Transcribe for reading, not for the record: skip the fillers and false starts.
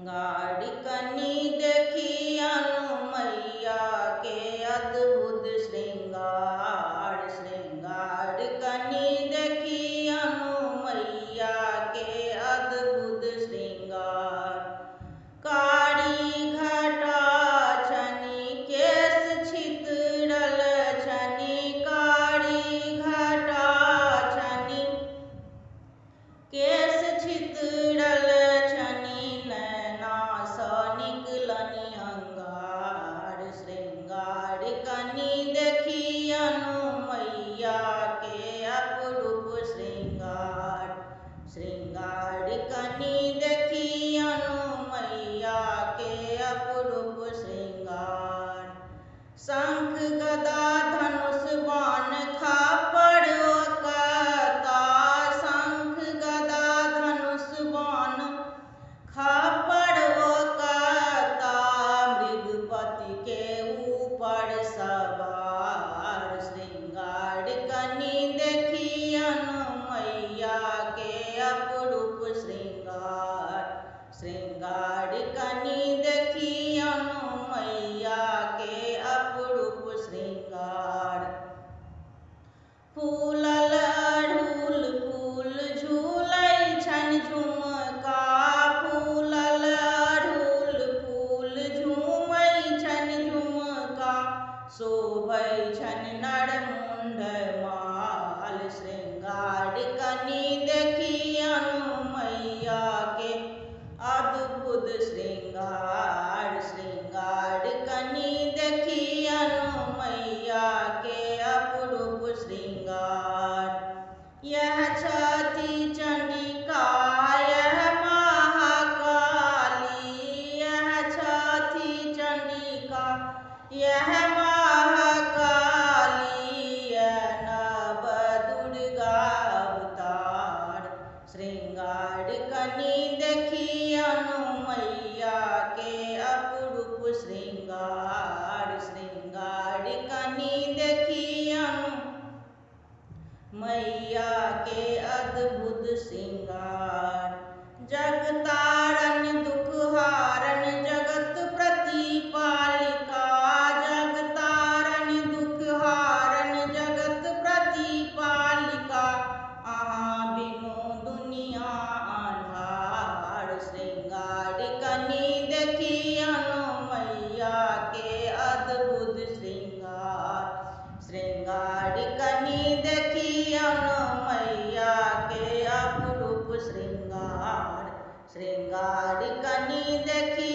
गाड़ी कनी देखी अनु मैया के अद्भुत श्रृंगार। श्रृंगार कनी देखी अनु मैया के अद्भुत श्रृंगार। कारी घटा छनी केस छितरल छनी। कारी घटा छनी केस छितरल छनी। नैना स निकलनी अंगार। श्रृंगार कनी देखी अनु मैया के अपरूप श्रृंगार। श्रृंगार कनी देखी अनु मैया के अपरूप श्रृंगार। शंख गदा धनुष बाण खापर ओकता। शंख गदा धनुष बाण खापर ओकता। मृगपति के ऊपर सवार। श्रृंगार कनी देखी अनु मैया के अपरूप श्रृंगार। श्रृंगार कनी देखी अनु मैया के अपरूप श्रृंगार। फूलल अड़हुल फूल झूलै छन झुमका। फूलल अड़हुल फूल झूमै छन झुमका। शोभै छन नरमुंड माल। श्रृंगार कनी देखी अनु मैया के अद्भुत श्रृंगार। श्रृंगार कनी देखी अनु मैया के अपरूप श्रृंगार। यह छठी चंडिका यह महाकाली। यह छठी चंडिका यह महाकाली। यह नव दुर्गा अवतार। श्रृंगार कनी देखी अनु मैया के अपरूप श्रृंगार। श्रृंगार कनी देखी अनु मैया के अद्भुत श्रृंगार। जगतारण दुखहारण जगत प्रतिपालिका। जगतारण दुखहारण जगत प्रतिपालिका। अहाँ बिनु दुनिया अन्हार। श्रृंगार कनी देखी अनु मैया के अद्भुत श्रृंगार। श्रृंगार कनी देखी अनु मैया के अपरूप श्रृंगार। श्रृंगार कनी देखी